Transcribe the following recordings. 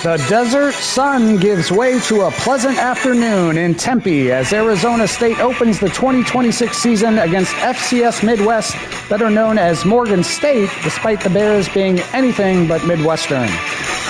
The desert sun gives way to a pleasant afternoon in Tempe as Arizona State opens the 2026 season against FCS Midwest, better known as Morgan State, despite the Bears being anything but Midwestern.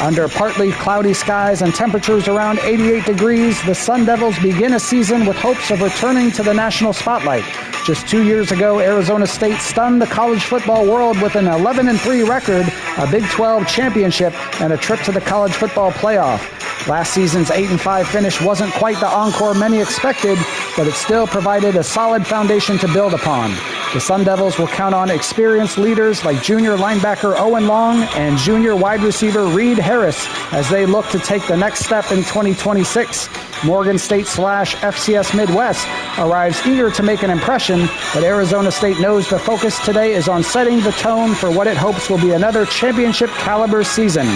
Under partly cloudy skies and temperatures around 88 degrees, the Sun Devils begin a season with hopes of returning to the national spotlight. Just 2 years ago, Arizona State stunned the college football world with an 11-3 record, a Big 12 championship, and a trip to the college football playoff. Last season's 8-5 finish wasn't quite the encore many expected, but it still provided a solid foundation to build upon. The Sun Devils will count on experienced leaders like junior linebacker Owen Long and junior wide receiver Reed Harris as they look to take the next step in 2026. Morgan State / FCS Midwest arrives eager to make an impression, but Arizona State knows the focus today is on setting the tone for what it hopes will be another championship caliber season.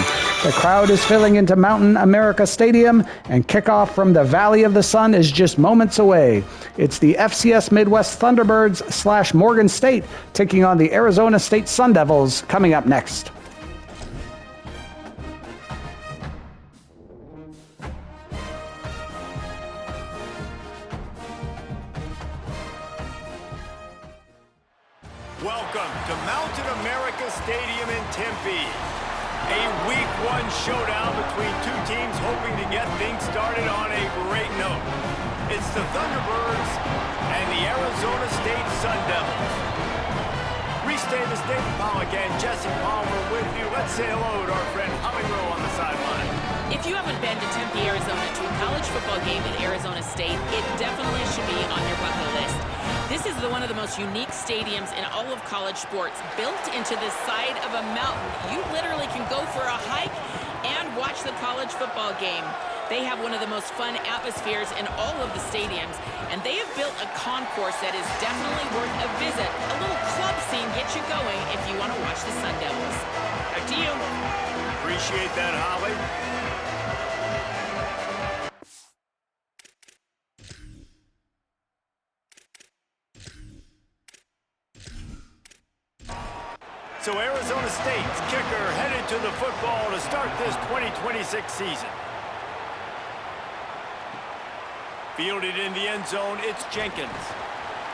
The crowd is filling into Mountain America Stadium, and kickoff from the Valley of the Sun is just moments away. It's the FCS Midwest Thunderbirds / Morgan State taking on the Arizona State Sun Devils coming up next. Welcome to Mountain America Stadium in Tempe. A Week 1 showdown between two teams hoping to get things started on a great note. It's the Thunderbirds and the Arizona State Sun Devils. Reese Davis, David Pollock, and Jesse Palmer with you. Let's say hello to our friend Holly Rowe on the sideline. If you haven't been to Tempe, Arizona to a college football game at Arizona State, it definitely should be on your bucket list. This is one of the most unique stadiums in all of college sports, built into the side of a mountain. You literally can go for a hike and watch the college football game. They have one of the most fun atmospheres in all of the stadiums, and they have built a concourse that is definitely worth a visit. A little club scene gets you going if you want to watch the Sun Devils. Back to you. Appreciate that, Holly. So Arizona State's kicker headed to the football to start this 2026 season. Fielded in the end zone, it's Jenkins.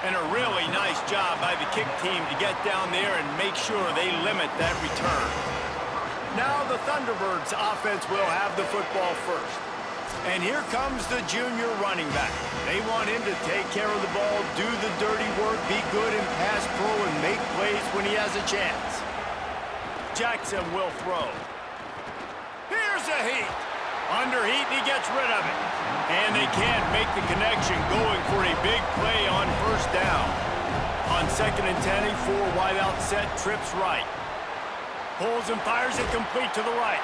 And a really nice job by the kick team to get down there and make sure they limit that return. Now the Thunderbirds offense will have the football first. And here comes the junior running back. They want him to take care of the ball, do the dirty work, be good in pass pro, and make plays when he has a chance. Jackson will throw. Here's a heat. Under heat, he gets rid of it. And they can't make the connection going for a big play on first down. On 2nd and 10, a 4 wide out set, trips right. Pulls and fires it complete to the right.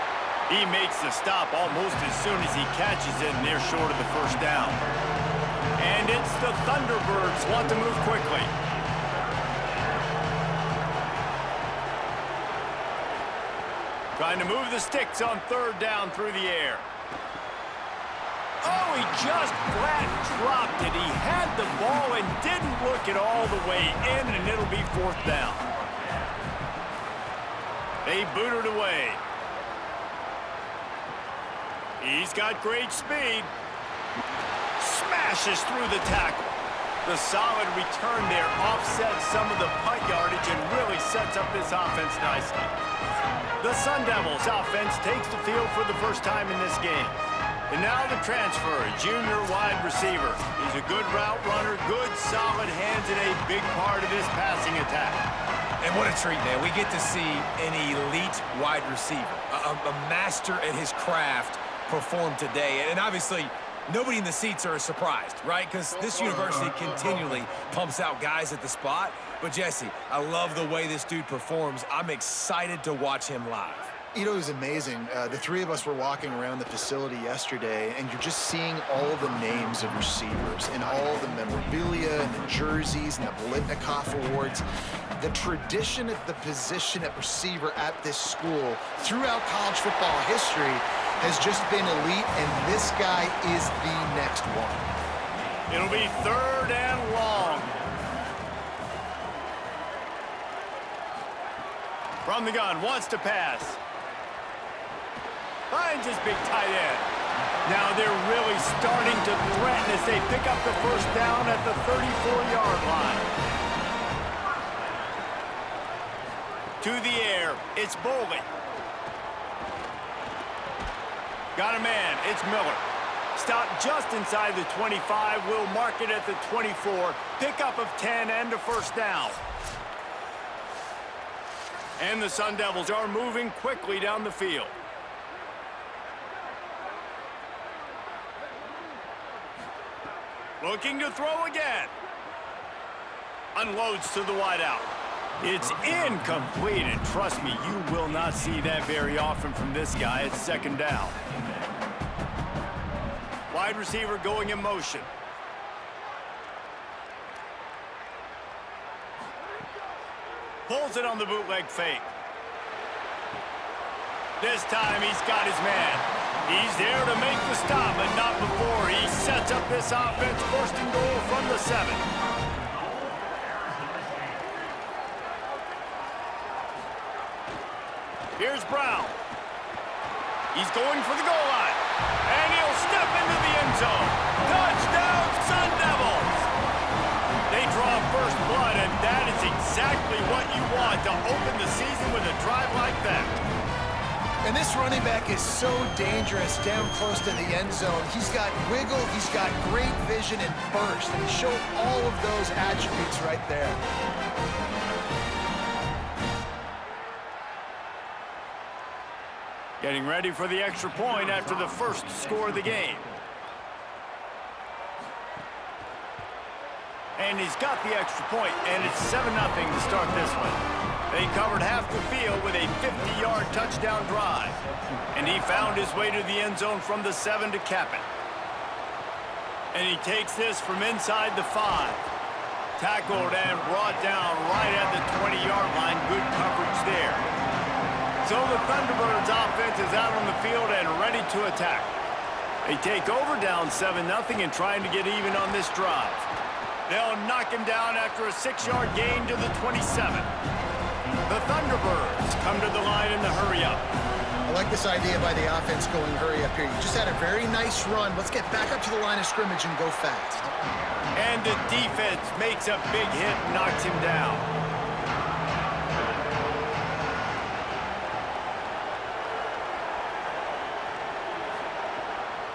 He makes the stop almost as soon as he catches it, and they're short of the first down. And it's the Thunderbirds want to move quickly. Trying to move the sticks on 3rd down through the air. Oh, he just flat dropped it. He had the ball and didn't look it all the way in, and it'll be 4th down. They boot it away. He's got great speed. Smashes through the tackle. The solid return there offsets some of the punt yardage and really sets up this offense nicely. The Sun Devils offense takes the field for the first time in this game. And now the transfer, a junior wide receiver. He's a good route runner, good solid hands, and a big part of this passing attack. And what a treat, man. We get to see an elite wide receiver, a master at his craft perform today. And obviously, nobody in the seats are surprised, right? Because this university continually pumps out guys at the spot. But, Jesse, I love the way this dude performs. I'm excited to watch him live. You know, it was amazing. The three of us were walking around the facility yesterday, and you're just seeing all the names of receivers and all the memorabilia and the jerseys and the Blitnikoff Awards. The tradition at the position at receiver at this school throughout college football history has just been elite, and this guy is the next one. It'll be 3rd and long. From the gun, wants to pass. Finds his big tight end. Now they're really starting to threaten as they pick up the first down at the 34-yard line. To the air, it's Boley. Got a man, it's Miller. Stopped just inside the 25, will mark it at the 24. Pickup of 10 and a first down. And the Sun Devils are moving quickly down the field. Looking to throw again. Unloads to the wideout. It's incomplete, and trust me, you will not see that very often from this guy. It's second down. Wide receiver going in motion. Pulls it on the bootleg fake. This time he's got his man. He's there to make the stop, but not before he sets up this offense. First and goal from the 7. Here's Brown. He's going for the goal line. And he'll step into the end zone. Touchdown, Sun Devils! They draw first blood, and that is exactly what you want to open the season with a drive like that. And this running back is so dangerous down close to the end zone. He's got wiggle, he's got great vision and burst, and he showed all of those attributes right there. Getting ready for the extra point after the first score of the game. And he's got the extra point, and it's 7-0 to start this one. They covered half the field with a 50-yard touchdown drive. And he found his way to the end zone from the 7 to cap it. And he takes this from inside the 5. Tackled and brought down right at the 20-yard line. Good coverage there. So the Thunderbirds offense is out on the field and ready to attack. They take over down 7-0 and trying to get even on this drive. They'll knock him down after a 6-yard gain to the 27. The Thunderbirds come to the line in the hurry-up. I like this idea by the offense going hurry up here. You just had a very nice run. Let's get back up to the line of scrimmage and go fast. And the defense makes a big hit and knocks him down.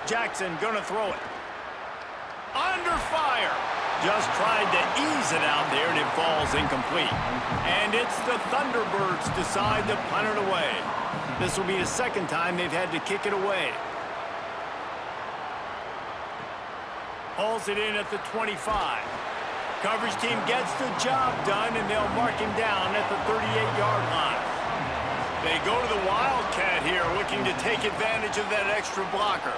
Jackson gonna throw it. Under fire. Just tried to ease it out there, and it falls incomplete. And it's the Thunderbirds decide to punt it away. This will be the second time they've had to kick it away. Hauls it in at the 25. Coverage team gets the job done, and they'll mark him down at the 38-yard line. They go to the Wildcat here, looking to take advantage of that extra blocker.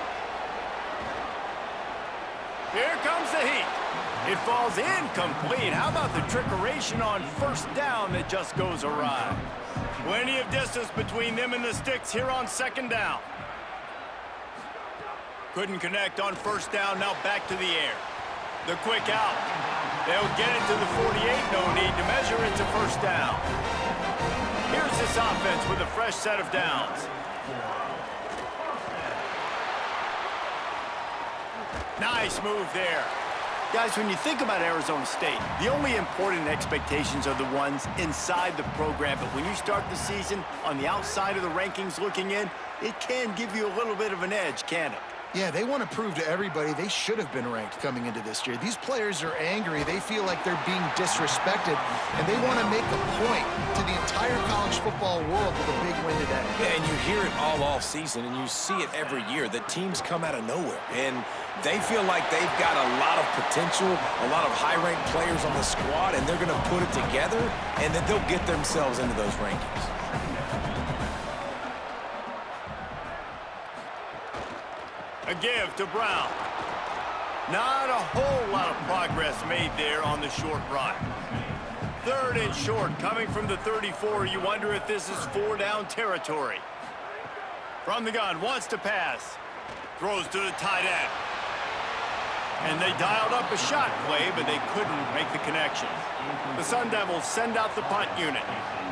Here comes the heat. It falls incomplete. How about the trickeration on first down that just goes awry? Plenty of distance between them and the sticks here on second down. Couldn't connect on first down. Now back to the air. The quick out. They'll get it to the 48. No need to measure. It's a first down. Here's this offense with a fresh set of downs. Nice move there. Guys, when you think about Arizona State, the only important expectations are the ones inside the program. But when you start the season on the outside of the rankings looking in, it can give you a little bit of an edge, can't it? Yeah, they want to prove to everybody they should have been ranked coming into this year. These players are angry. They feel like they're being disrespected, and they want to make a point to the entire college football world with a big win today. Yeah, and you hear it all off season, and you see it every year. The teams come out of nowhere, and they feel like they've got a lot of potential, a lot of high-ranked players on the squad, and they're going to put it together, and then they'll get themselves into those rankings. A give to Brown. Not a whole lot of progress made there on the short run. Third and short coming from the 34. You wonder if this is 4-down territory. From the gun, wants to pass. Throws to the tight end. And they dialed up a shot play, but they couldn't make the connection. The Sun Devils send out the punt unit.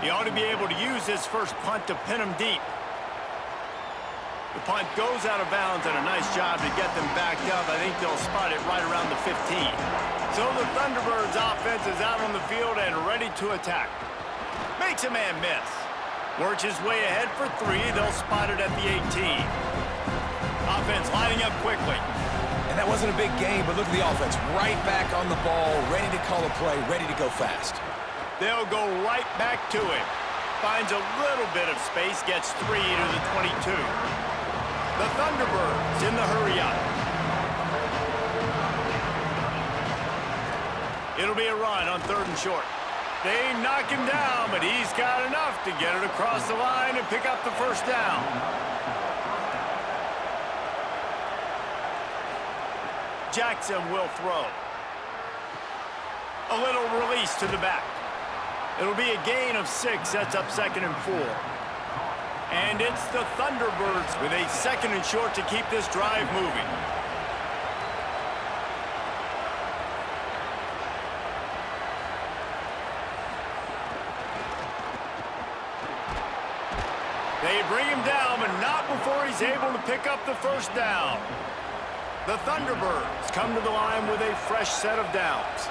He ought to be able to use this first punt to pin him deep. The punt goes out of bounds, and a nice job to get them backed up. I think they'll spot it right around the 15. So the Thunderbirds offense is out on the field and ready to attack. Makes a man miss. Works his way ahead for 3. They'll spot it at the 18. Offense lining up quickly. And that wasn't a big gain, but look at the offense. Right back on the ball, ready to call a play, ready to go fast. They'll go right back to him. Finds a little bit of space, gets 3 to the 22. The Thunderbirds in the hurry-up. It'll be a run on 3rd and short. They knock him down, but he's got enough to get it across the line and pick up the first down. Jackson will throw. A little release to the back. It'll be a gain of 6, sets up 2nd and 4. And it's the Thunderbirds with a 2nd and short to keep this drive moving. They bring him down, but not before he's able to pick up the first down. The Thunderbirds come to the line with a fresh set of downs.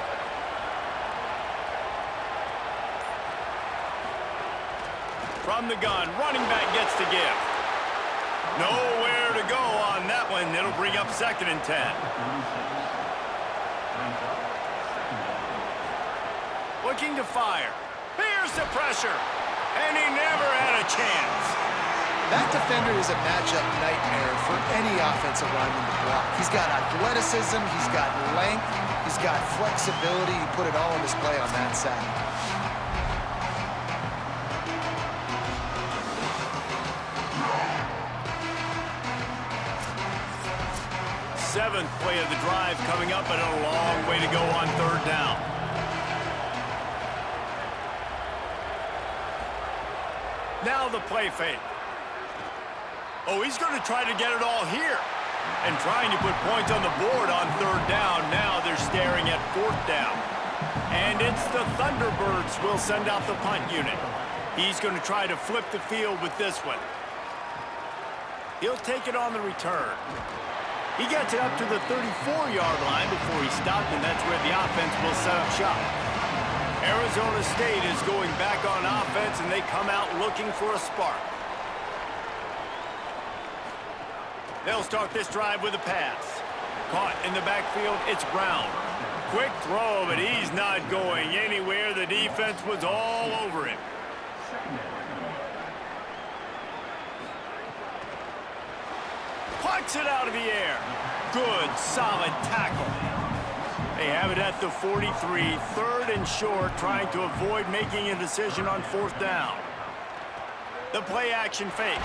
From the gun, running back gets to give. Nowhere to go on that one. It'll bring up 2nd and 10. Looking to fire. Here's the pressure. And he never had a chance. That defender is a matchup nightmare for any offensive lineman to block. He's got athleticism, he's got length, he's got flexibility. He put it all on display on that sack. 7th play of the drive coming up, but a long way to go on 3rd down. Now the play fake. Oh, he's going to try to get it all here. And trying to put points on the board on 3rd down. Now they're staring at 4th down. And it's the Thunderbirds will send out the punt unit. He's going to try to flip the field with this one. He'll take it on the return. He gets it up to the 34-yard line before he stopped, and that's where the offense will set up shop. Arizona State is going back on offense, and they come out looking for a spark. They'll start this drive with a pass. Caught in the backfield, it's Brown. Quick throw, but he's not going anywhere. The defense was all over him. Puts it out of the air. Good, solid tackle. They have it at the 43, 3rd and short, trying to avoid making a decision on 4th down. The play action fake.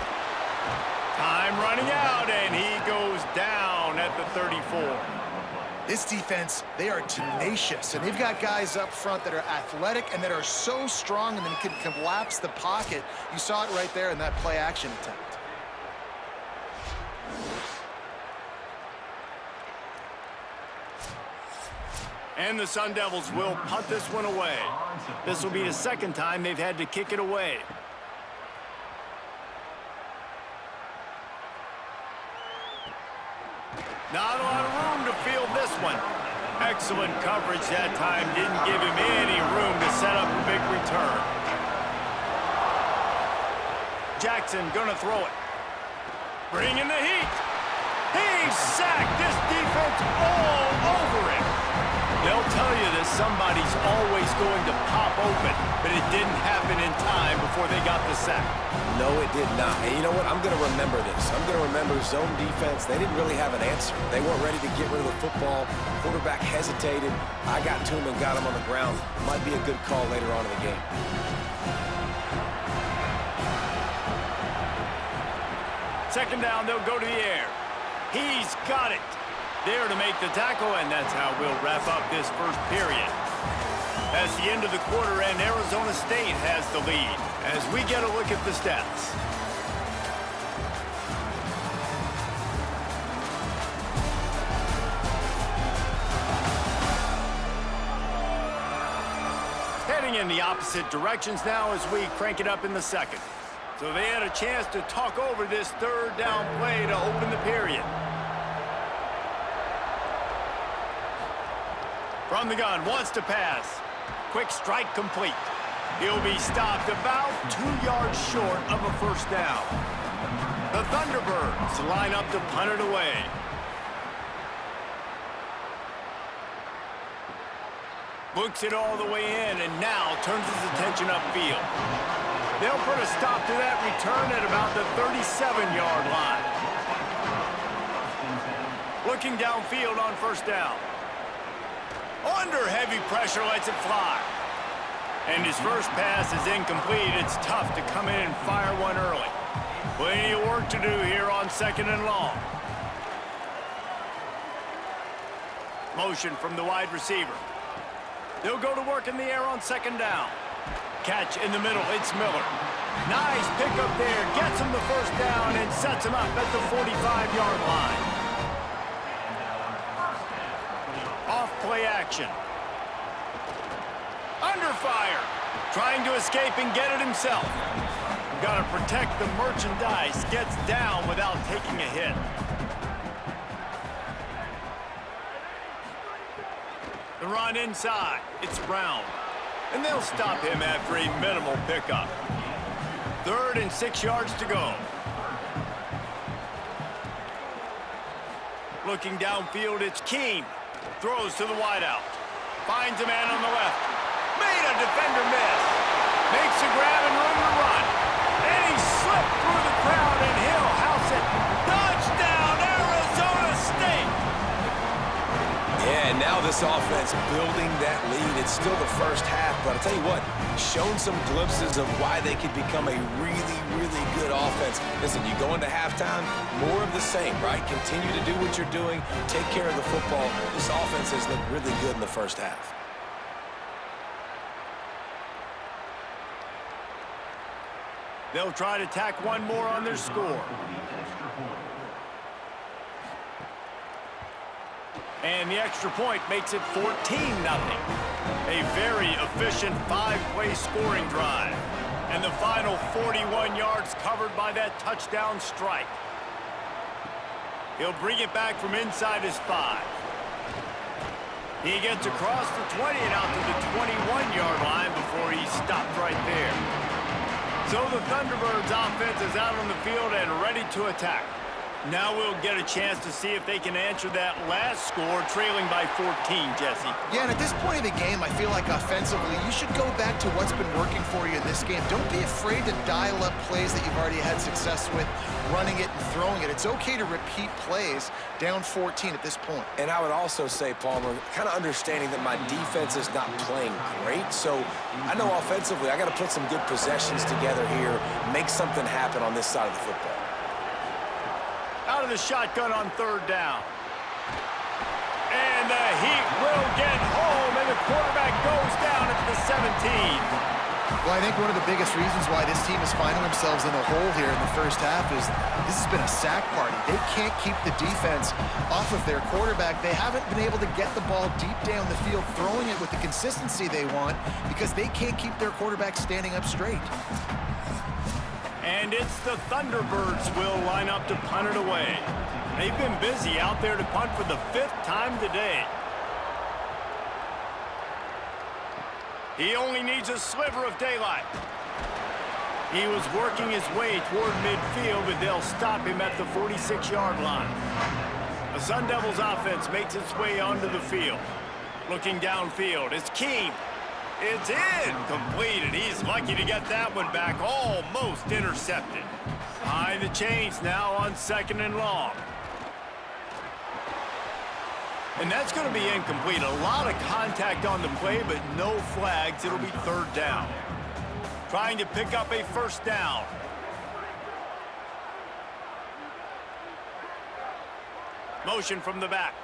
Time running out, and he goes down at the 34. This defense, they are tenacious, and they've got guys up front that are athletic and that are so strong and then can collapse the pocket. You saw it right there in that play action attempt. And the Sun Devils will punt this one away. This will be the 2nd time they've had to kick it away. Not a lot of room to field this one. Excellent coverage that time. Didn't give him any room to set up a big return. Jackson gonna throw it. Bring in the heat. He's sacked. This defense all over him. They'll tell you that somebody's always going to pop open, but it didn't happen in time before they got the sack. No, it did not. And you know what? I'm going to remember this. I'm going to remember zone defense. They didn't really have an answer. They weren't ready to get rid of the football. Quarterback hesitated. I got to him and got him on the ground. Might be a good call later on in the game. Second down, they'll go to the air. He's got it. There to make the tackle, and that's how we'll wrap up this first period. That's the end of the quarter, and Arizona State has the lead as we get a look at the stats. Heading in the opposite directions now as we crank it up in the 2nd. So they had a chance to talk over this third down play to open the period. From the gun, wants to pass. Quick strike complete. He'll be stopped about 2 yards short of a first down. The Thunderbirds line up to punt it away. Looks it all the way in and now turns his attention upfield. They'll put a stop to that return at about the 37-yard line. Looking downfield on first down. Under heavy pressure, lets it fly. And his first pass is incomplete. It's tough to come in and fire one early. Plenty of work to do here on 2nd and long. Motion from the wide receiver. They'll go to work in the air on 2nd down. Catch in the middle, it's Miller. Nice pickup there, gets him the first down and sets him up at the 45-yard line. Off play action. Under fire. Trying to escape and get it himself. Got to protect the merchandise. Gets down without taking a hit. The run inside. It's Brown. And they'll stop him after a minimal pickup. 3rd and 6 yards to go. Looking downfield, it's Keene. Throws to the wideout. Finds a man on the left. Made a defender miss. Makes a grab and room to run. And he slipped through the crowd and he'll house it. Touchdown, Arizona State! Yeah, and now this offense building that lead. It's still the first half, but I'll tell you what, shown some glimpses of why they could become a really, really good offense. Listen, you go into halftime, more of the same, right? Continue to do what you're doing, take care of the football. This offense has looked really good in the first half. They'll try to tack one more on their score. And the extra point makes it 14-0. A very efficient 5-play scoring drive. And the final 41 yards covered by that touchdown strike. He'll bring it back from inside his 5. He gets across the 20 and out to the 21-yard line before he's stopped right there. So the Thunderbirds offense is out on the field and ready to attack. Now we'll get a chance to see if they can answer that last score, trailing by 14, Jesse. Yeah, and at this point of the game, I feel like offensively, you should go back to what's been working for you in this game. Don't be afraid to dial up plays that you've already had success with, running it and throwing it. It's okay to repeat plays down 14 at this point. And I would also say, Palmer, kind of understanding that my defense is not playing great, so I know offensively I got to put some good possessions together here, make something happen on this side of the football. Out of the shotgun on 3rd down. And the Heat will get home, and the quarterback goes down at the 17. Well, I think one of the biggest reasons why this team is finding themselves in a hole here in the first half is this has been a sack party. They can't keep the defense off of their quarterback. They haven't been able to get the ball deep down the field, throwing it with the consistency they want because they can't keep their quarterback standing up straight. And it's the Thunderbirds will line up to punt it away. They've been busy out there to punt for the 5th time today. He only needs a sliver of daylight. He was working his way toward midfield, but they'll stop him at the 46-yard line. The Sun Devils offense makes its way onto the field. Looking downfield, it's Keene. It's incomplete, and he's lucky to get that one back, almost intercepted. Behind the chains now on 2nd and long. And that's going to be incomplete. A lot of contact on the play, but no flags. It'll be 3rd down. Trying to pick up a first down. Motion from the back.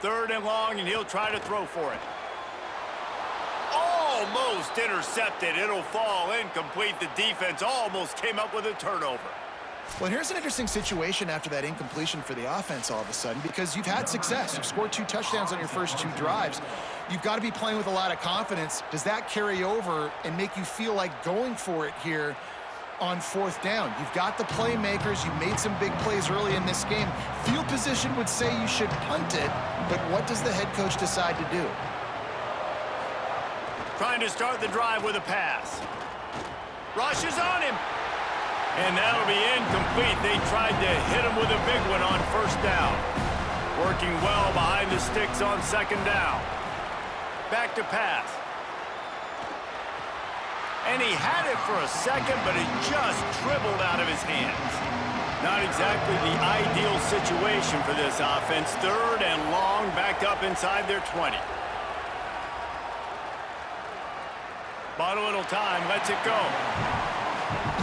3rd and long, and he'll try to throw for it. Almost intercepted. It'll fall incomplete. The defense almost came up with a turnover. Well, here's an interesting situation after that incompletion for the offense all of a sudden, because you've had success. You've scored 2 touchdowns on your first 2 drives. You've got to be playing with a lot of confidence. Does that carry over and make you feel like going for it here on fourth down. You've got the playmakers. You made some big plays early in this game. Field position would say you should punt it, but what does the head coach decide to do? Trying to start the drive with a pass. Rush is on him. And that'll be incomplete. They tried to hit him with a big one on first down. Working well behind the sticks on second down. Back to pass. And he had it for a second, but it just dribbled out of his hands. Not exactly the ideal situation for this offense. Third and long, back up inside their 20. Bought a little time, lets it go.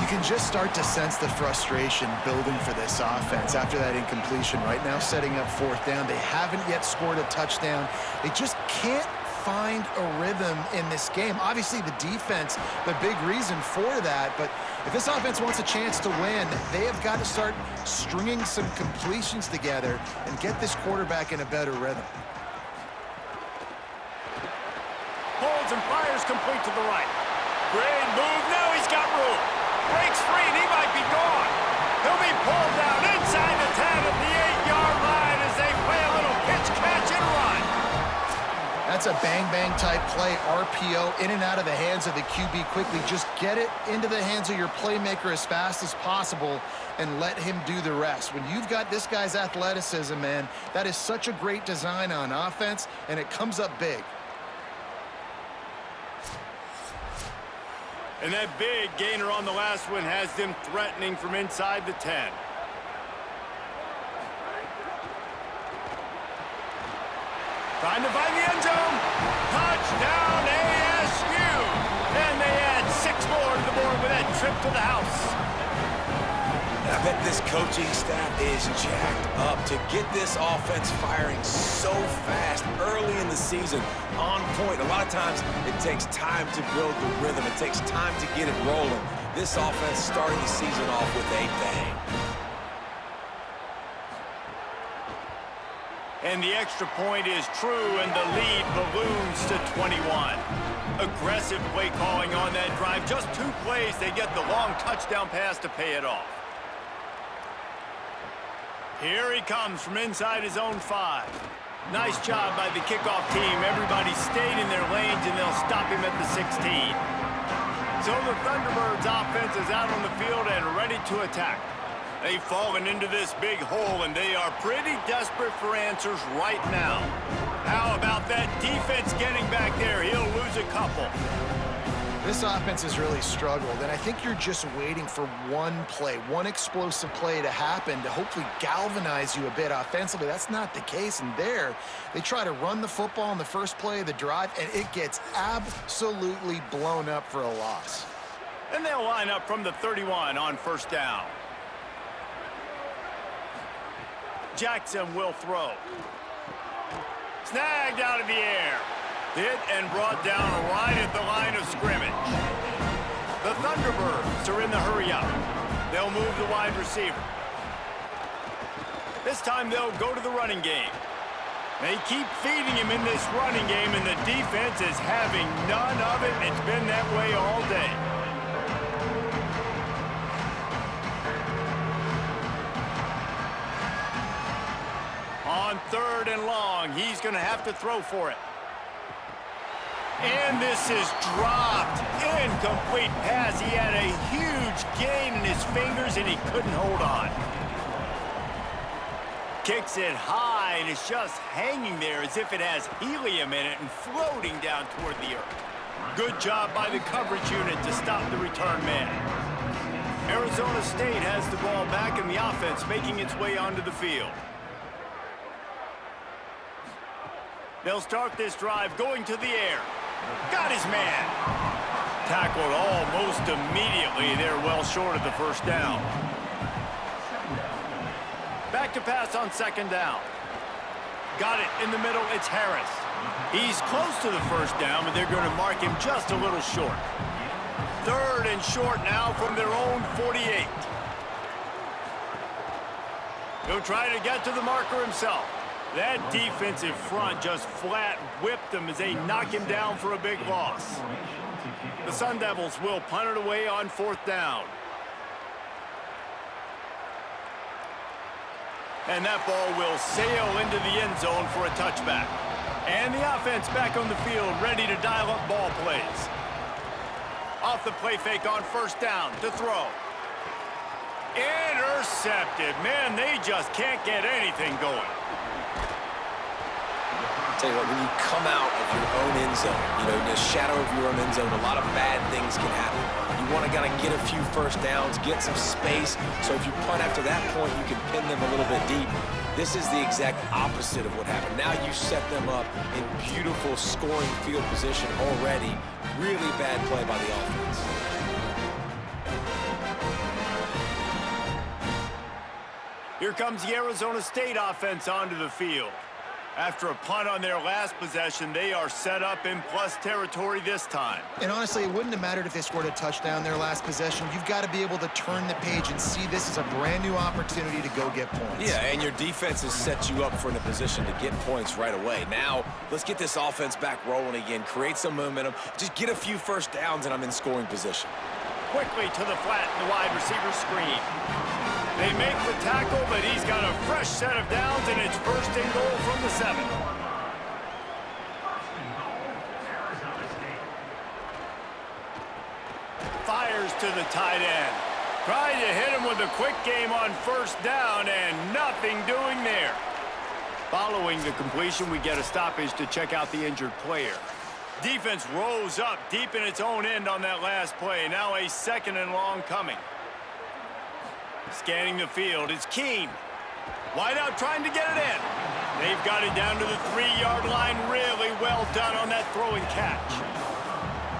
You can just start to sense the frustration building for this offense after that incompletion. Right now, setting up fourth down. They haven't yet scored a touchdown. They just can't find a rhythm in this game. Obviously, the defense, the big reason for that, but if this offense wants a chance to win, they have got to start stringing some completions together and get this quarterback in a better rhythm. Holds and fires complete to the right. Great move. Now he's got room. Breaks free, and he might be gone. He'll be pulled down inside the 10 at the 8-yard line as they play a little pitch, catch, and run. That's a bang-bang type play, RPO, in and out of the hands of the QB quickly. Just get it into the hands of your playmaker as fast as possible and let him do the rest. When you've got this guy's athleticism, man, that is such a great design on offense, and it comes up big. And that big gainer on the last one has them threatening from inside the 10. Trying to find the end zone. Touchdown ASU. And they add 6 more to the board with that trip to the house. I bet this coaching staff is jacked up to get this offense firing so fast early in the season, on point. A lot of times it takes time to build the rhythm. It takes time to get it rolling. This offense starting the season off with a bang. And the extra point is true, and the lead balloons to 21. Aggressive play calling on that drive. Just 2 plays, they get the long touchdown pass to pay it off. Here he comes from inside his own 5. Nice job by the kickoff team. Everybody stayed in their lanes, and they'll stop him at the 16. So the Thunderbirds offense is out on the field and ready to attack. They've fallen into this big hole, and they are pretty desperate for answers right now. How about that defense getting back there? He'll lose a couple. This offense has really struggled, and I think you're just waiting for one play, one explosive play to happen to hopefully galvanize you a bit offensively. That's not the case, and there, they try to run the football in the first play of the drive, and it gets absolutely blown up for a loss. And they'll line up from the 31 on first down. Jackson will throw. Snagged out of the air. Hit and brought down right at the line of scrimmage. The Thunderbirds are in the hurry-up. They'll move the wide receiver. This time they'll go to the running game. They keep feeding him in this running game, and the defense is having none of it. It's been that way all day. On third and long, he's going to have to throw for it. And this is dropped. Incomplete pass. He had a huge gain in his fingers, and he couldn't hold on. Kicks it high, and it's just hanging there as if it has helium in it and floating down toward the earth. Good job by the coverage unit to stop the return man. Arizona State has the ball back, and the offense making its way onto the field. They'll start this drive going to the air. Got his man. Tackled almost immediately. They're well short of the first down. Back to pass on second down. Got it in the middle. It's Harris. He's close to the first down, but they're going to mark him just a little short. Third and short now from their own 48. He'll try to get to the marker himself. That defensive front just flat whipped him as they knock him down for a big loss. The Sun Devils will punt it away on fourth down. And that ball will sail into the end zone for a touchback. And the offense back on the field, ready to dial up ball plays. Off the play fake on first down to throw. Intercepted. Man, they just can't get anything going. Tell you what, when you come out of your own end zone, you know, in the shadow of your own end zone, a lot of bad things can happen. You want to kind of get a few first downs, get some space, so if you punt after that point, you can pin them a little bit deep. This is the exact opposite of what happened. Now you set them up in beautiful scoring field position already. Really bad play by the offense. Here comes the Arizona State offense onto the field. After a punt on their last possession, they are set up in plus territory this time. And honestly, it wouldn't have mattered if they scored a touchdown their last possession. You've got to be able to turn the page and see this as a brand new opportunity to go get points. Yeah, and your defense has set you up for a position to get points right away. Now, let's get this offense back rolling again, create some momentum, just get a few first downs, and I'm in scoring position. Quickly to the flat in the wide receiver screen. They make the tackle, but he's got a fresh set of downs, and it's first and goal from the 7. Fires to the tight end. Tried to hit him with a quick game on first down, and nothing doing there. Following the completion, we get a stoppage to check out the injured player. Defense rose up deep in its own end on that last play. Now a 2nd and long coming. Scanning the field, it's Keene. Wide out trying to get it in. They've got it down to the 3-yard line. Really well done on that throw and catch.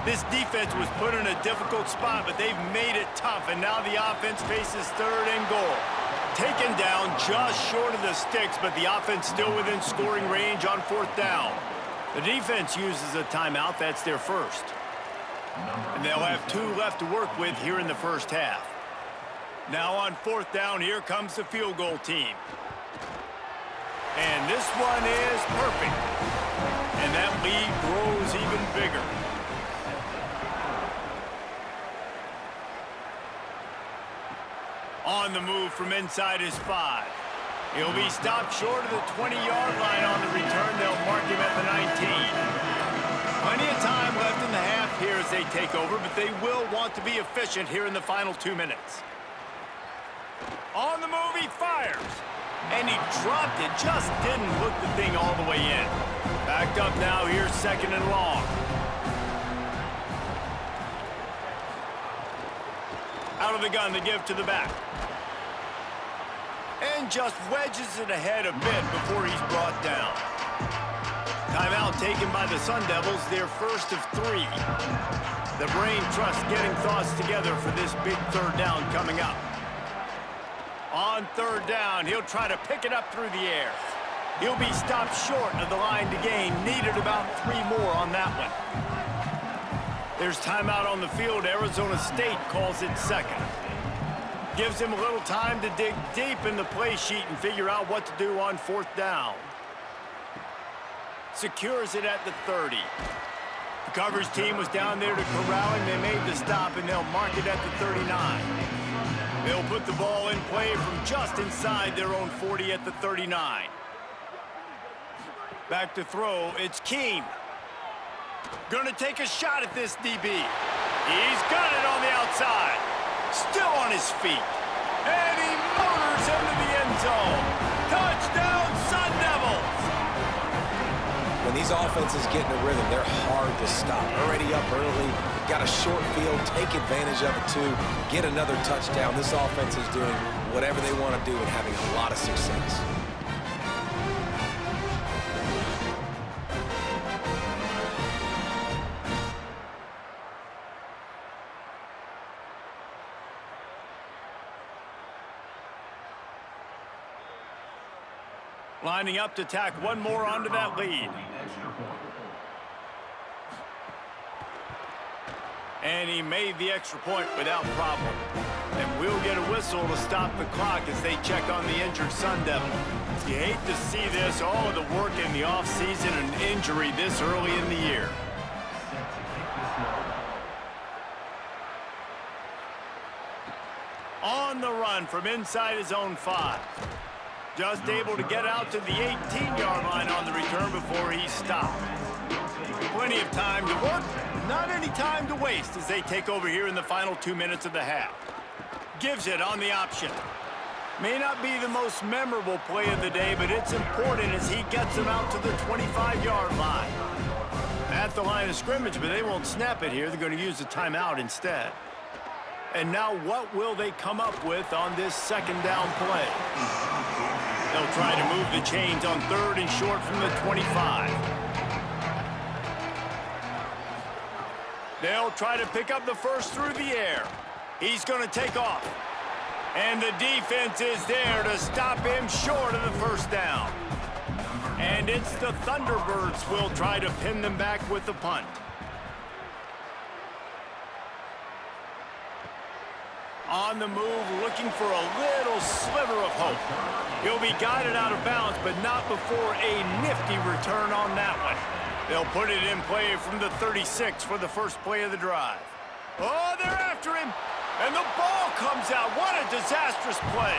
This defense was put in a difficult spot, but they've made it tough, and now the offense faces 3rd and goal. Taken down just short of the sticks, but the offense still within scoring range on 4th down. The defense uses a timeout. That's their first. And they'll have 2 left to work with here in the first half. Now on 4th down, here comes the field goal team. And this one is perfect. And that lead grows even bigger. On the move from inside his 5. He'll be stopped short of the 20-yard line on the return. They'll mark him at the 19. Plenty of time left in the half here as they take over, but they will want to be efficient here in the final 2 minutes. On the move, he fires. And he dropped it, just didn't hook the thing all the way in. Backed up now, here's 2nd and long. Out of the gun, the give to the back. And just wedges it ahead a bit before he's brought down. Timeout taken by the Sun Devils, their first of 3. The brain trust getting thoughts together for this big 3rd down coming up. On 3rd down, he'll try to pick it up through the air. He'll be stopped short of the line to gain. Needed about 3 more on that one. There's timeout on the field. Arizona State calls it 2nd. Gives him a little time to dig deep in the play sheet and figure out what to do on 4th down. Secures it at the 30. The coverage team was down there to corral him. They made the stop, and they'll mark it at the 39. They'll put the ball in play from just inside their own 40 at the 39. Back to throw, it's Keene. Gonna take a shot at this DB. He's got it on the outside. Still on his feet. And he motors into the end zone. Touchdown, Sun Devils! When these offenses get in a rhythm, they're hard to stop. Already up early, got a short field, take advantage of it too, get another touchdown. This offense is doing whatever they want to do and having a lot of success. Lining up to tack one more onto that lead. And he made the extra point without problem. And we'll get a whistle to stop the clock as they check on the injured Sun Devil. You hate to see this, all of the work in the offseason and injury this early in the year. On the run from inside his own 5. Just able to get out to the 18-yard line on the return before he stopped. Plenty of time to work, not any time to waste as they take over here in the final 2 minutes of the half. Gives it on the option. May not be the most memorable play of the day, but it's important as he gets them out to the 25-yard line. At the line of scrimmage, but they won't snap it here. They're going to use the timeout instead. And now what will they come up with on this second down play? They'll try to move the chains on 3rd and short from the 25. They'll try to pick up the first through the air. He's going to take off. And the defense is there to stop him short of the first down. And it's the Thunderbirds will try to pin them back with the punt. On the move, looking for a little sliver of hope. He'll be guided out of bounds, but not before a nifty return on that one. They'll put it in play from the 36 for the first play of the drive. Oh, they're after him. And the ball comes out. What a disastrous play.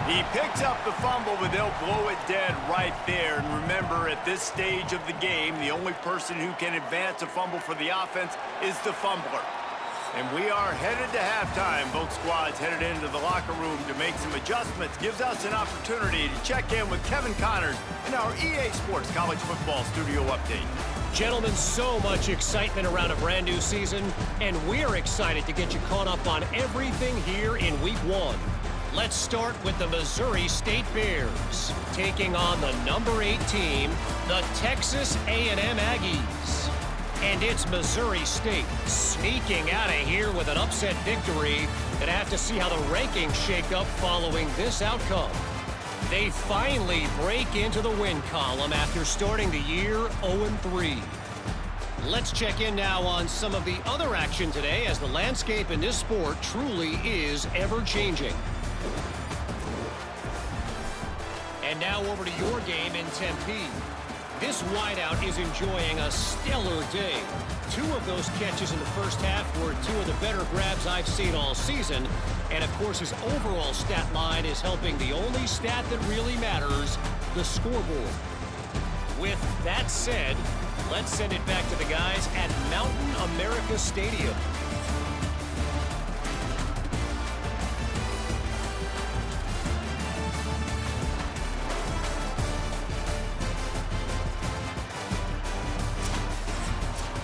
He picks up the fumble, but they'll blow it dead right there. And remember, at this stage of the game, the only person who can advance a fumble for the offense is the fumbler. And we are headed to halftime. Both squads headed into the locker room to make some adjustments. Gives us an opportunity to check in with Kevin Connors in our EA Sports College Football Studio Update. Gentlemen, so much excitement around a brand new season, and we're excited to get you caught up on everything here in Week 1. Let's start with the Missouri State Bears, taking on the number 8 team, the Texas A&M Aggies. And it's Missouri State sneaking out of here with an upset victory. Gonna have to see how the rankings shake up following this outcome. They finally break into the win column after starting the year 0-3. Let's check in now on some of the other action today, as the landscape in this sport truly is ever-changing. And now over to your game in Tempe. This wideout is enjoying a stellar day. 2 of those catches in the first half were 2 of the better grabs I've seen all season. And of course, his overall stat line is helping the only stat that really matters, the scoreboard. With that said, let's send it back to the guys at Mountain America Stadium.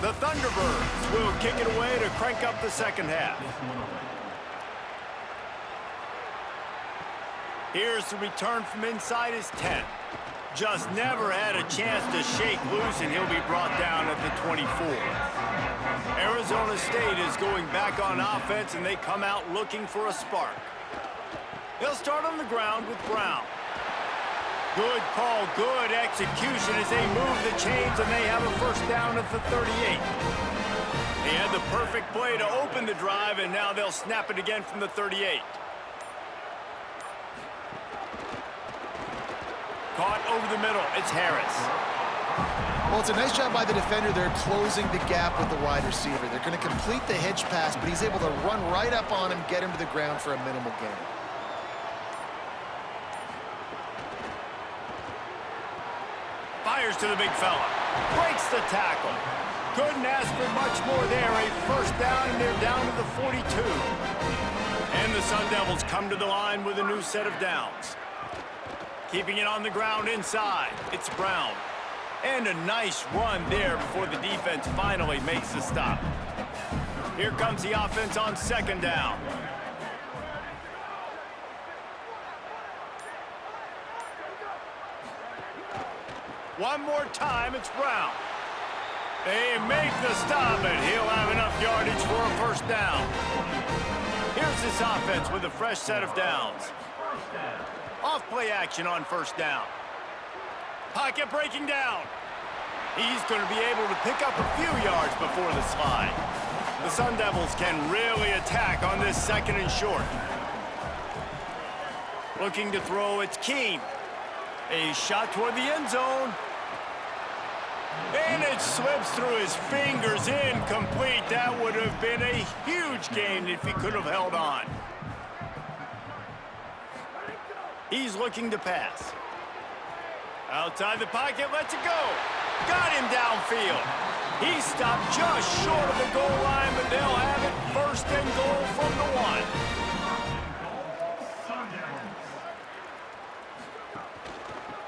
The Thunderbirds will kick it away to crank up the second half. Here's the return from inside his 10. Just never had a chance to shake loose, and he'll be brought down at the 24. Arizona State is going back on offense, and they come out looking for a spark. They'll start on the ground with Brown. Good call, good execution as they move the chains, and they have a first down at the 38. They had the perfect play to open the drive, and now they'll snap it again from the 38. Caught over the middle. It's Harris. Well, it's a nice job by the defender. They're closing the gap with the wide receiver. They're going to complete the hitch pass, but he's able to run right up on him, get him to the ground for a minimal gain. Fires to the big fella. Breaks the tackle. Couldn't ask for much more there. A first down, and they're down to the 42. And the Sun Devils come to the line with a new set of downs. Keeping it on the ground inside. It's Brown. And a nice run there before the defense finally makes the stop. Here comes the offense on second down. One more time, it's Brown. They make the stop, and he'll have enough yardage for a first down. Here's this offense with a fresh set of downs. Off-play action on first down. Pocket breaking down. He's going to be able to pick up a few yards before the slide. The Sun Devils can really attack on this second and short. Looking to throw, it's Keene. A shot toward the end zone. And it slips through his fingers, incomplete. That would have been a huge gain if he could have held on. He's looking to pass. Outside the pocket, lets it go. Got him downfield. He stopped just short of the goal line, but they'll have it first and goal from the 1.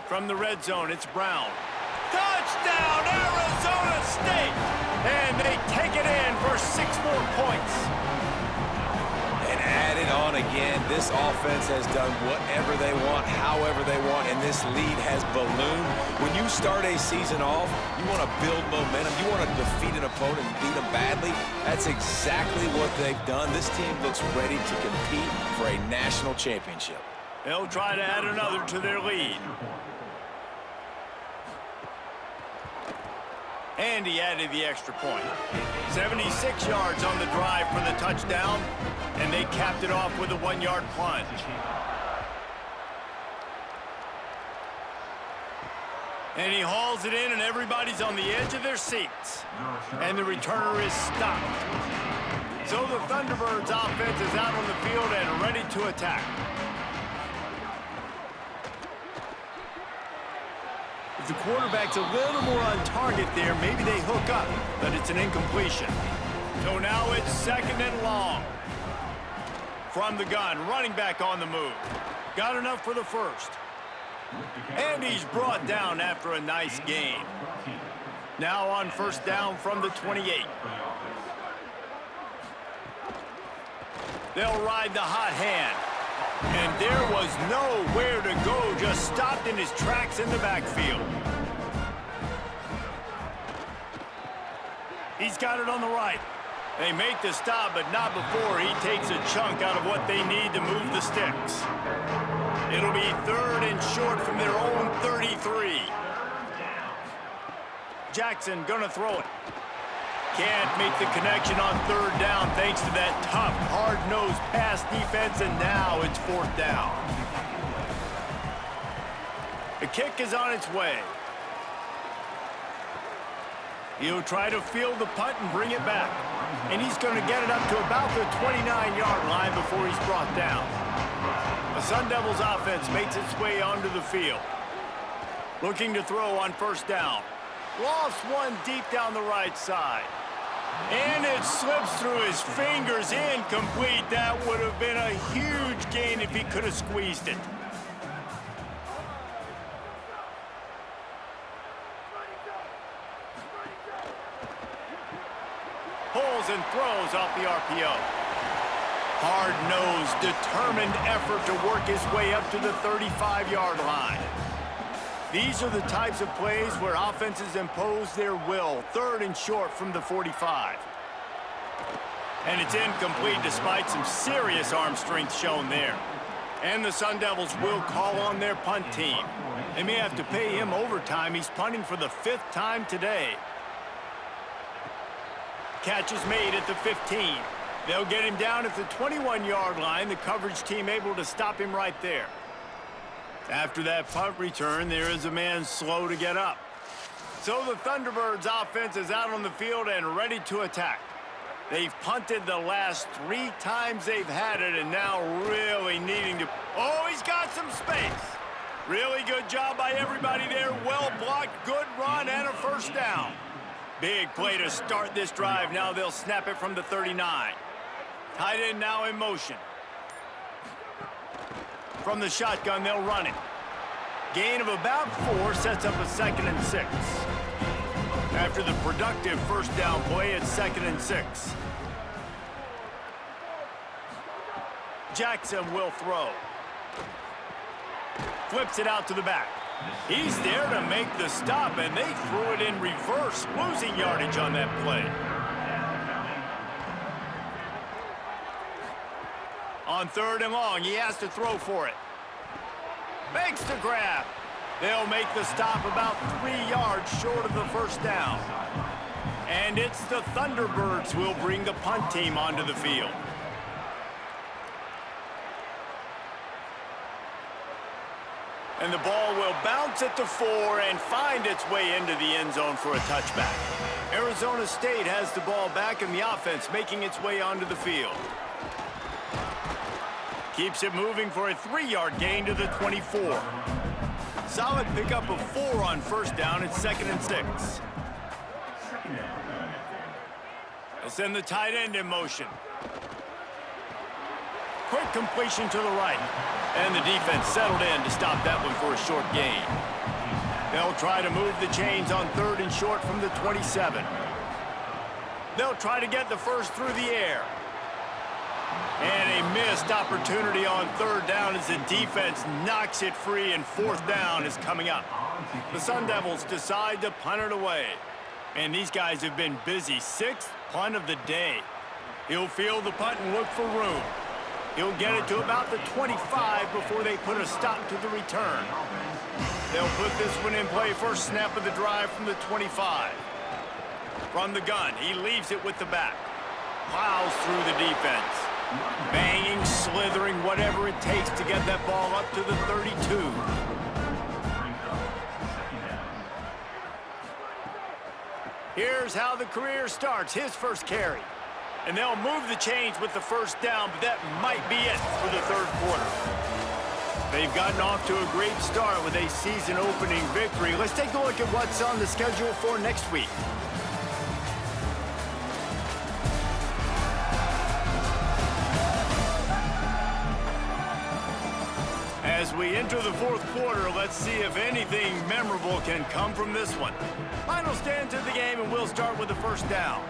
From the red zone, it's Brown. Touchdown, Arizona State! And they take it in for 6 more points. And added on again, this offense has done whatever they want, however they want, and this lead has ballooned. When you start a season off, you want to build momentum. You want to defeat an opponent and beat them badly. That's exactly what they've done. This team looks ready to compete for a national championship. They'll try to add another to their lead. And he added the extra point. 76 yards on the drive for the touchdown, and they capped it off with a 1-yard plunge. And he hauls it in, and everybody's on the edge of their seats. And the returner is stopped. So the Thunderbirds offense is out on the field and ready to attack. If the quarterback's a little more on target there, maybe they hook up, but it's an incompletion. So now it's 2nd and long. From the gun, running back on the move. Got enough for the first. And he's brought down after a nice gain. Now on 1st down from the 28. They'll ride the hot hand. And there was nowhere to go, just stopped in his tracks in the backfield. He's got it on the right. They make the stop, but not before he takes a chunk out of what they need to move the sticks. It'll be 3rd and short from their own 33. Jackson gonna throw it. Can't make the connection on 3rd down thanks to that tough, hard-nosed pass defense, and now it's 4th down. The kick is on its way. He'll try to field the punt and bring it back. And he's going to get it up to about the 29-yard line before he's brought down. The Sun Devils offense makes its way onto the field. Looking to throw on 1st down. Lost one deep down the right side. And it slips through his fingers, incomplete. That would have been a huge gain if he could have squeezed it. Pulls and throws off the RPO. Hard-nosed, determined effort to work his way up to the 35-yard line. These are the types of plays where offenses impose their will. 3rd and short from the 45. And it's incomplete despite some serious arm strength shown there. And the Sun Devils will call on their punt team. They may have to pay him overtime. He's punting for the 5th time today. Catch is made at the 15. They'll get him down at the 21-yard line. The coverage team able to stop him right there. After that punt return, there is a man slow to get up. So the Thunderbirds offense is out on the field and ready to attack. They've punted the last 3 times they've had it, and now really needing to... Oh, he's got some space. Really good job by everybody there. Well blocked, good run, and a 1st down. Big play to start this drive. Now they'll snap it from the 39. Tight end now in motion. From the shotgun, they'll run it. Gain of about 4 sets up a 2nd and 6. After the productive 1st down play, it's 2nd and 6. Jackson will throw. Flips it out to the back. He's there to make the stop, and they threw it in reverse, losing yardage on that play. On 3rd and long, he has to throw for it. Makes the grab. They'll make the stop about 3 yards short of the 1st down. And it's the Thunderbirds who will bring the punt team onto the field. And the ball will bounce at the 4 and find its way into the end zone for a touchback. Arizona State has the ball back, and the offense making its way onto the field. Keeps it moving for a 3-yard gain to the 24. Solid pickup of 4 on first down. It's 2nd and 6. They'll send the tight end in motion. Quick completion to the right. And the defense settled in to stop that one for a short gain. They'll try to move the chains on 3rd and short from the 27. They'll try to get the first through the air. And a missed opportunity on 3rd down as the defense knocks it free, and 4th down is coming up. The Sun Devils decide to punt it away. And these guys have been busy. 6th punt of the day. He'll field the punt and look for room. He'll get it to about the 25 before they put a stop to the return. They'll put this one in play. First snap of the drive from the 25. From the gun, he leaves it with the back. Plows through the defense. Banging, slithering, whatever it takes to get that ball up to the 32. Here's how the career starts. His first carry. And they'll move the chains with the first down, but that might be it for the 3rd quarter. They've gotten off to a great start with a season-opening victory. Let's take a look at what's on the schedule for next week. As we enter the 4th quarter, let's see if anything memorable can come from this one. Final stand to the game, and we'll start with the first down.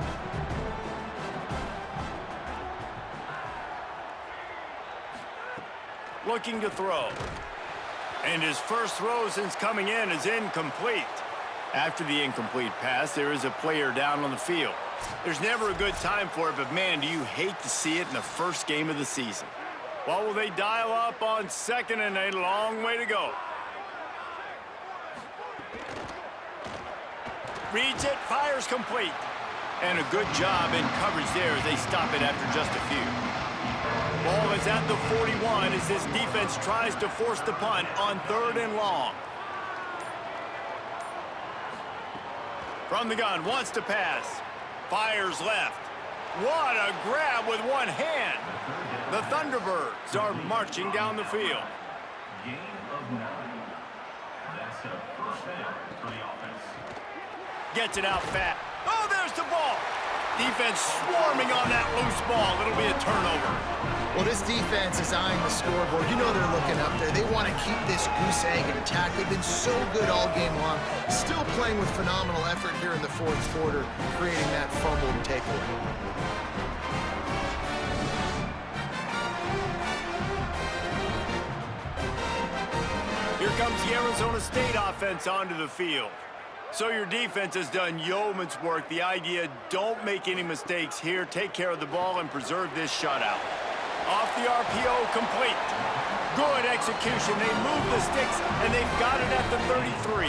Looking to throw. And his first throw since coming in is incomplete. After the incomplete pass, there is a player down on the field. There's never a good time for it, but man, do you hate to see it in the first game of the season. What will they dial up on 2nd and a long way to go? Reads it, fires complete. And a good job in coverage there as they stop it after just a few. Ball is at the 41 as this defense tries to force the punt on 3rd and long. From the gun, wants to pass. Fires left. What a grab with one hand. The Thunderbirds are marching down the field. Gain of 9. That's a first down for the offense. Gets it out fat. Oh, there's the ball. Defense swarming on that loose ball. It'll be a turnover. Well, this defense is eyeing the scoreboard. You know they're looking up there. They want to keep this goose egg intact. They've been so good all game long. Still playing with phenomenal effort here in the 4th quarter, creating that fumbled takeaway. Here comes the Arizona State offense onto the field. So your defense has done yeoman's work. The idea, don't make any mistakes here. Take care of the ball and preserve this shutout. Off the RPO, complete. Good execution. They move the sticks, and they've got it at the 33.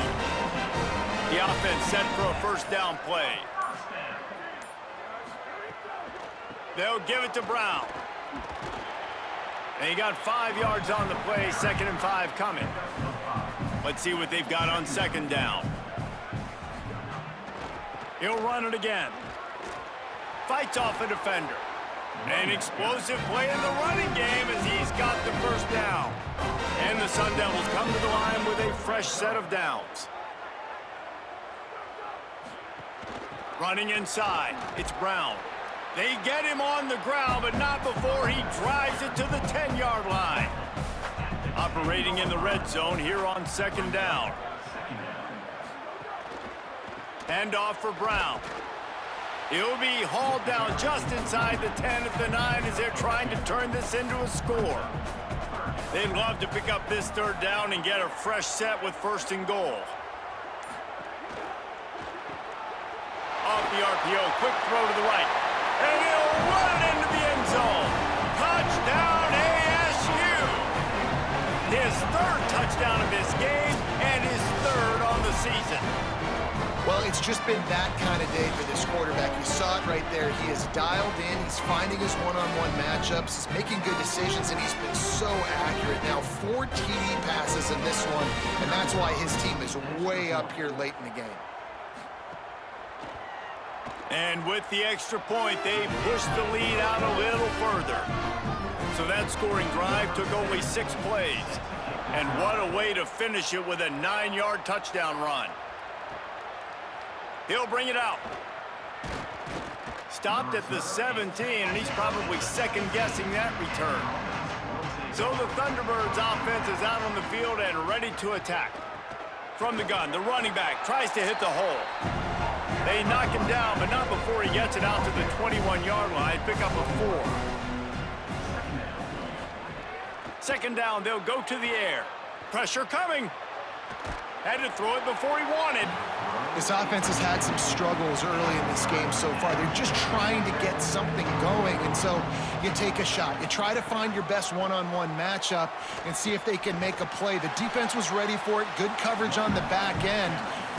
The offense set for a first down play. They'll give it to Brown. And he got 5 yards on the play. 2nd and 5 coming. Let's see what they've got on 2nd down. He'll run it again. Fights off a defender. An explosive play in the running game as he's got the first down. And the Sun Devils come to the line with a fresh set of downs. Running inside, it's Brown. They get him on the ground, but not before he drives it to the 10-yard line. Operating in the red zone here on 2nd down. Handoff for Brown. He'll be hauled down just inside the 10 at the 9 as they're trying to turn this into a score. They'd love to pick up this 3rd down and get a fresh set with 1st and goal. Off the RPO, quick throw to the right. And he'll run it into the end zone. Touchdown ASU! His 3rd touchdown of this game and his 3rd on the season. Well, it's just been that kind of day for this quarterback. You saw it right there. He is dialed in. He's finding his one-on-one matchups. He's making good decisions, and he's been so accurate. Now, 4 TD passes in this one, and that's why his team is way up here late in the game. And with the extra point, they push the lead out a little further. So that scoring drive took only 6 plays. And what a way to finish it with a 9-yard touchdown run. He'll bring it out. Stopped at the 17, and he's probably second-guessing that return. So the Thunderbirds offense is out on the field and ready to attack. From the gun, the running back tries to hit the hole. They knock him down, but not before he gets it out to the 21-yard line. Pick up a 4. Second down, they'll go to the air. Pressure coming. Had to throw it before he wanted. This offense has had some struggles early in this game so far. They're just trying to get something going, and so you take a shot. You try to find your best one-on-one matchup and see if they can make a play. The defense was ready for it. Good coverage on the back end.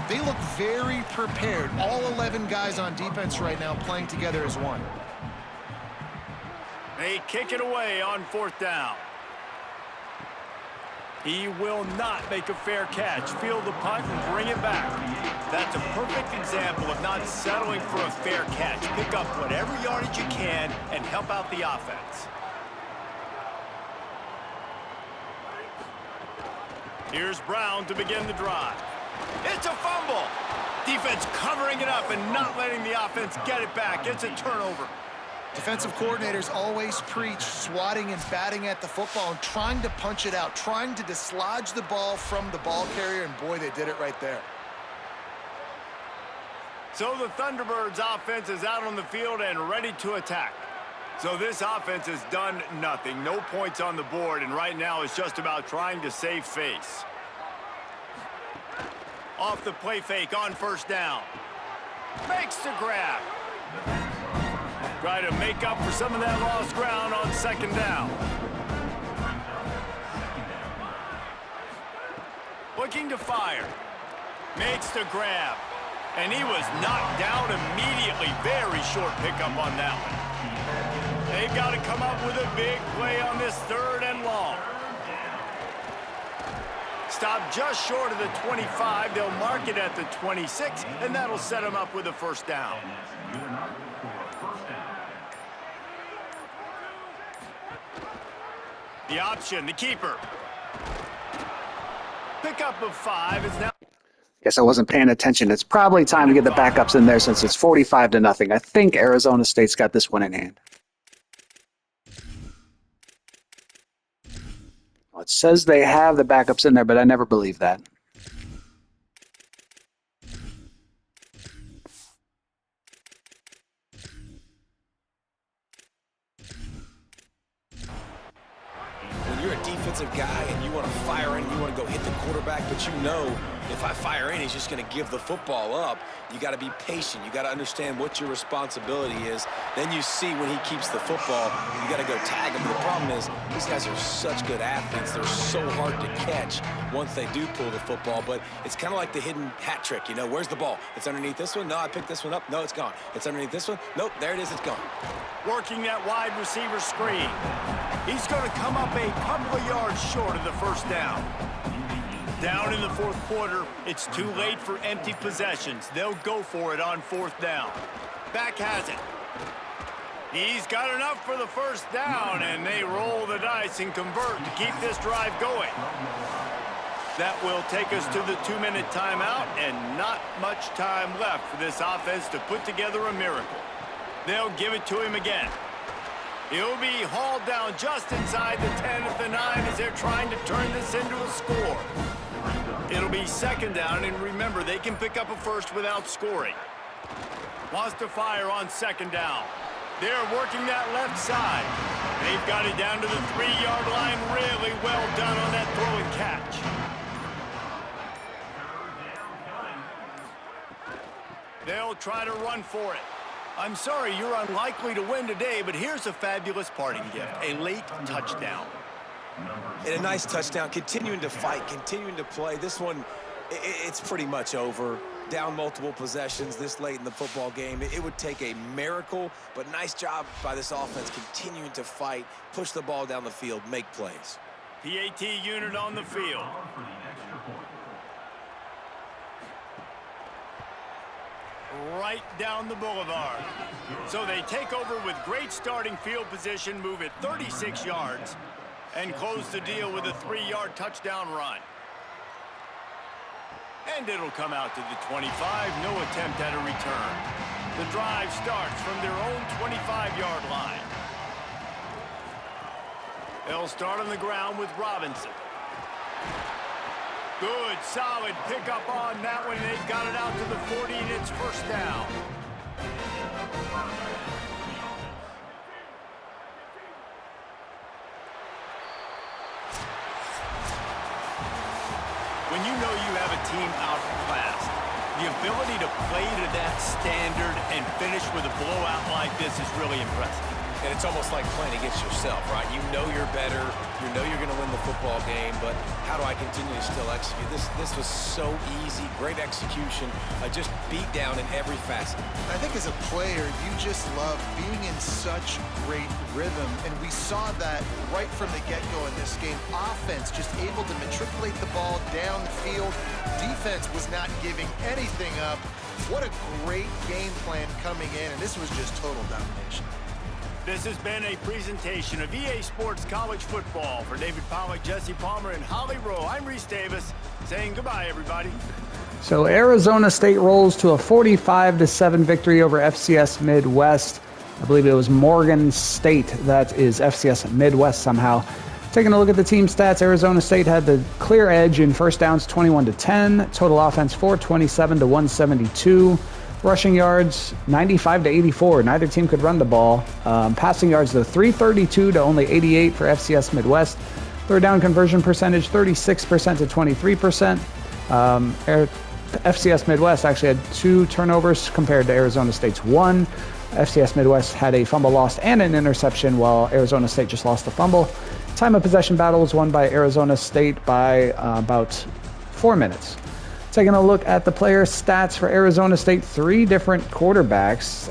They look very prepared. All 11 guys on defense right now playing together as one. They kick it away on 4th down. He will not make a fair catch. Field the punt and bring it back. That's a perfect example of not settling for a fair catch. Pick up whatever yardage you can and help out the offense. Here's Brown to begin the drive. It's a fumble. Defense covering it up and not letting the offense get it back. It's a turnover. Defensive coordinators always preach swatting and batting at the football and trying to punch it out, trying to dislodge the ball from the ball carrier, and boy, they did it right there. So the Thunderbirds offense is out on the field and ready to attack. So this offense has done nothing. No points on the board, and right now it's just about trying to save face. Off the play fake on 1st down. Makes the grab. Try to make up for some of that lost ground on 2nd down. Looking to fire. Makes the grab. And he was knocked down immediately. Very short pickup on that one. They've got to come up with a big play on this 3rd and long. Stop just short of the 25. They'll mark it at the 26, and that'll set them up with a 1st down. The option, the keeper. Pickup of 5 is now. Guess I wasn't paying attention. It's probably time to get the backups in there since it's 45-0. I think Arizona State's got this one in hand. Well, it says they have the backups in there, but I never believe that. Guy and you want to fire in, you want to go hit the quarterback, but you know if I fire in, he's just going to give the football up. You got to be patient. You got to understand what your responsibility is. Then you see when he keeps the football, you got to go tag him. The problem is these guys are such good athletes. They're so hard to catch once they do pull the football, but it's kind of like the hidden hat trick. You know, where's the ball? It's underneath this one. No, I picked this one up. No, it's gone. It's underneath this one. Nope, there it is. It's gone. Working that wide receiver screen. He's going to come up a couple of yards short of the 1st down. Down in the 4th quarter, it's too late for empty possessions. They'll go for it on 4th down. Back has it. He's got enough for the 1st down, and they roll the dice and convert to keep this drive going. That will take us to the 2-minute timeout, and not much time left for this offense to put together a miracle. They'll give it to him again. He'll be hauled down just inside the 10 at the 9 as they're trying to turn this into a score. It'll be 2nd down, and remember, they can pick up a 1st without scoring. Wants to fire on 2nd down. They're working that left side. They've got it down to the 3-yard line. Really well done on that throw and catch. They'll try to run for it. I'm sorry, you're unlikely to win today, but here's a fabulous parting gift, a late touchdown. And a nice touchdown, continuing to fight, continuing to play. This one, it's pretty much over. Down multiple possessions this late in the football game. It would take a miracle, but nice job by this offense continuing to fight, push the ball down the field, make plays. PAT unit on the field. right down the boulevard. So they take over with great starting field position, move it 36 yards, and close the deal with a 3-yard touchdown run. And it'll come out to the 25, no attempt at a return. The drive starts from their own 25-yard line. They'll start on the ground with Robinson. Good, solid pickup on that one. They've got it out to the 40, and it's first down. When you know you have a team outclassed, the ability to play to that standard and finish with a blowout like this is really impressive. And it's almost like playing against yourself, right? You know you're better. You know you're going to win the football game, but how do I continue to still execute? This was so easy. Great execution. Just beat down in every facet. I think as a player, you just love being in such great rhythm, and we saw that right from the get-go in this game. Offense just able to matriculate the ball down the field. Defense was not giving anything up. What a great game plan coming in, and this was just total domination. This has been a presentation of EA Sports College Football. For David Pollack, Jesse Palmer, and Holly Rowe, I'm Reese Davis saying goodbye, everybody. So Arizona State rolls to a 45-7 victory over FCS Midwest. I believe it was Morgan State that is FCS Midwest somehow. Taking a look at the team stats, Arizona State had the clear edge in first downs 21-10, total offense 427 to 172. Rushing yards, 95 to 84. Neither team could run the ball. Passing yards, though, 332 to only 88 for FCS Midwest. Third down conversion percentage, 36% to 23%. FCS Midwest actually had 2 turnovers compared to Arizona State's 1. FCS Midwest had a fumble lost and an interception, while Arizona State just lost the fumble. Time of possession battle was won by Arizona State by about 4 minutes. Taking a look at the player stats for Arizona State, 3 different quarterbacks.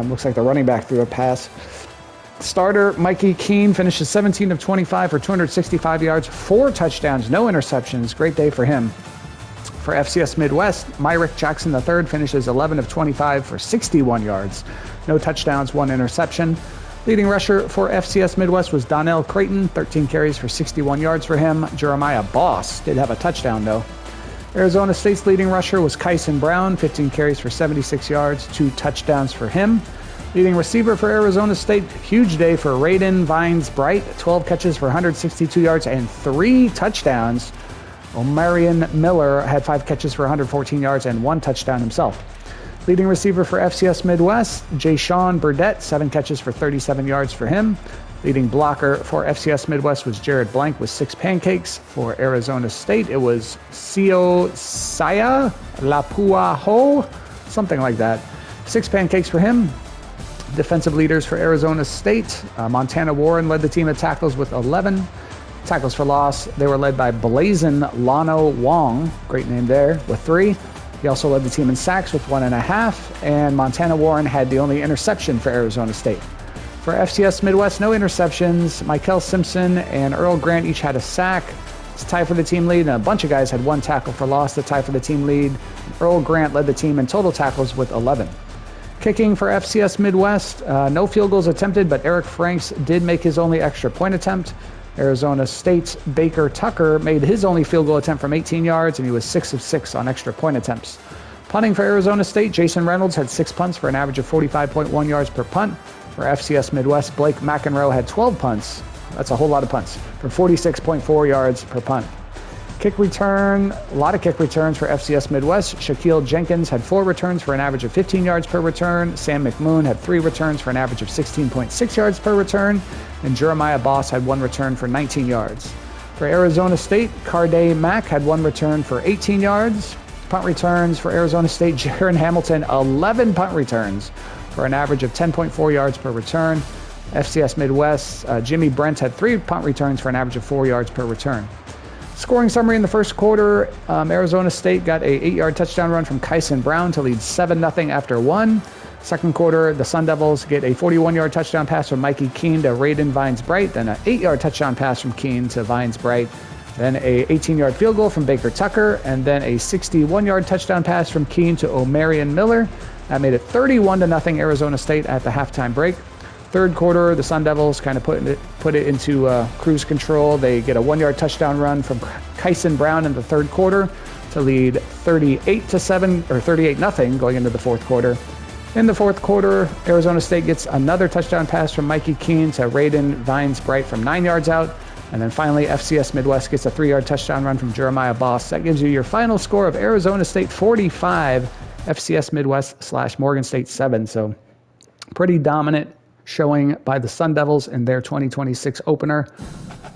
Looks like the running back threw a pass. Starter Mikey Keene finishes 17 of 25 for 265 yards, 4 touchdowns, no interceptions. Great day for him. For FCS Midwest, Myrick Jackson III finishes 11 of 25 for 61 yards, no touchdowns, 1 interception. Leading rusher for FCS Midwest was Donnell Creighton, 13 carries for 61 yards for him. Jeremiah Boss did have a touchdown, though. Arizona State's leading rusher was Kyson Brown, 15 carries for 76 yards, 2 touchdowns for him. Leading receiver for Arizona State, huge day for Raiden Vines Bright, 12 catches for 162 yards and 3 touchdowns. Omarion Miller had 5 catches for 114 yards and 1 touchdown himself. Leading receiver for FCS Midwest, Jayshawn Burdett, 7 catches for 37 yards for him. Leading blocker for FCS Midwest was Jared Blank with 6 pancakes. For Arizona State, it was Sio Saya Lapuaho, something like that. 6 pancakes for him. Defensive leaders for Arizona State, Montana Warren led the team at tackles with 11. Tackles for loss, they were led by Blazin Lano Wong, great name there, with 3. He also led the team in sacks with 1.5, and Montana Warren had the only interception for Arizona State. For FCS Midwest, no interceptions. Michael Simpson and Earl Grant each had a sack. It's a tie for the team lead, and a bunch of guys had 1 tackle for loss to tie for the team lead. Earl Grant led the team in total tackles with 11. Kicking for FCS Midwest, no field goals attempted, but Eric Franks did make his only extra point attempt. Arizona State's Baker Tucker made his only field goal attempt from 18 yards, and he was 6 of 6 on extra point attempts. Punting for Arizona State, Jason Reynolds had 6 punts for an average of 45.1 yards per punt. For FCS Midwest, Blake McEnroe had 12 punts. That's a whole lot of punts for 46.4 yards per punt. Kick return, a lot of kick returns for FCS Midwest. Shaquille Jenkins had 4 returns for an average of 15 yards per return. Sam McMoon had 3 returns for an average of 16.6 yards per return. And Jeremiah Boss had 1 return for 19 yards. For Arizona State, Carday Mack had 1 return for 18 yards. Punt returns for Arizona State, Jaron Hamilton, 11 punt returns for an average of 10.4 yards per return. FCS Midwest, Jimmy Brent had 3 punt returns for an average of 4 yards per return. Scoring summary in the first quarter, Arizona State got a 8-yard touchdown run from Kyson Brown to lead 7-0 after 1. Second quarter, the Sun Devils get a 41-yard touchdown pass from Mikey Keene to Raiden Vines Bright, then an 8-yard touchdown pass from Keene to Vines Bright, then a 18-yard field goal from Baker Tucker, and then a 61-yard touchdown pass from Keene to Omarion Miller. That made it 31-0 Arizona State at the halftime break. Third quarter, the Sun Devils kind of put it into cruise control. They get a 1-yard touchdown run from Kyson Brown in the third quarter to lead 38-7 or 38-0 going into the fourth quarter. In the fourth quarter, Arizona State gets another touchdown pass from Mikey Keene to Raiden Vines-Bright from 9 yards out. And then finally, FCS Midwest gets a 3-yard touchdown run from Jeremiah Boss. That gives you your final score of Arizona State 45, FCS Midwest / Morgan State 7. So pretty dominant showing by the Sun Devils in their 2026 opener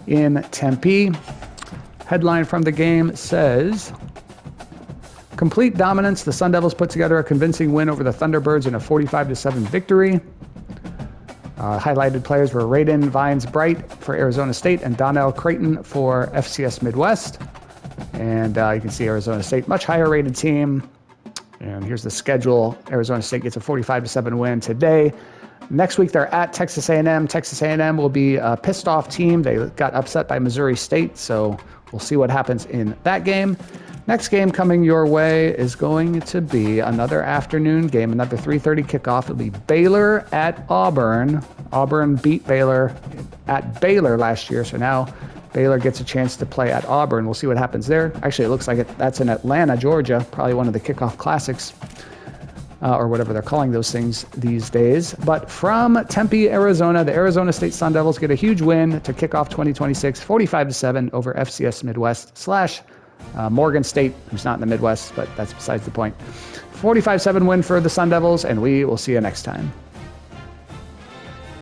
in Tempe. Headline from the game says, complete dominance. The Sun Devils put together a convincing win over the Thunderbirds in a 45-7 victory. Highlighted players were Raiden Vines-Bright for Arizona State and Donnell Creighton for FCS Midwest. And you can see Arizona State, much higher rated team. And here's the schedule. Arizona State gets a 45-7 win today. Next week, they're at Texas A&M. Texas A&M will be a pissed-off team. They got upset by Missouri State, so we'll see what happens in that game. Next game coming your way is going to be another afternoon game, another 3:30 kickoff. It'll be Baylor at Auburn. Auburn beat Baylor at Baylor last year, so now Baylor gets a chance to play at Auburn. We'll see what happens there. Actually, it looks like that's in Atlanta, Georgia, probably one of the kickoff classics. Or whatever they're calling those things these days. But from Tempe, Arizona, the Arizona State Sun Devils get a huge win to kick off 2026, 45-7 over FCS Midwest / Morgan State, who's not in the Midwest, but that's besides the point. 45-7 win for the Sun Devils, and we will see you next time.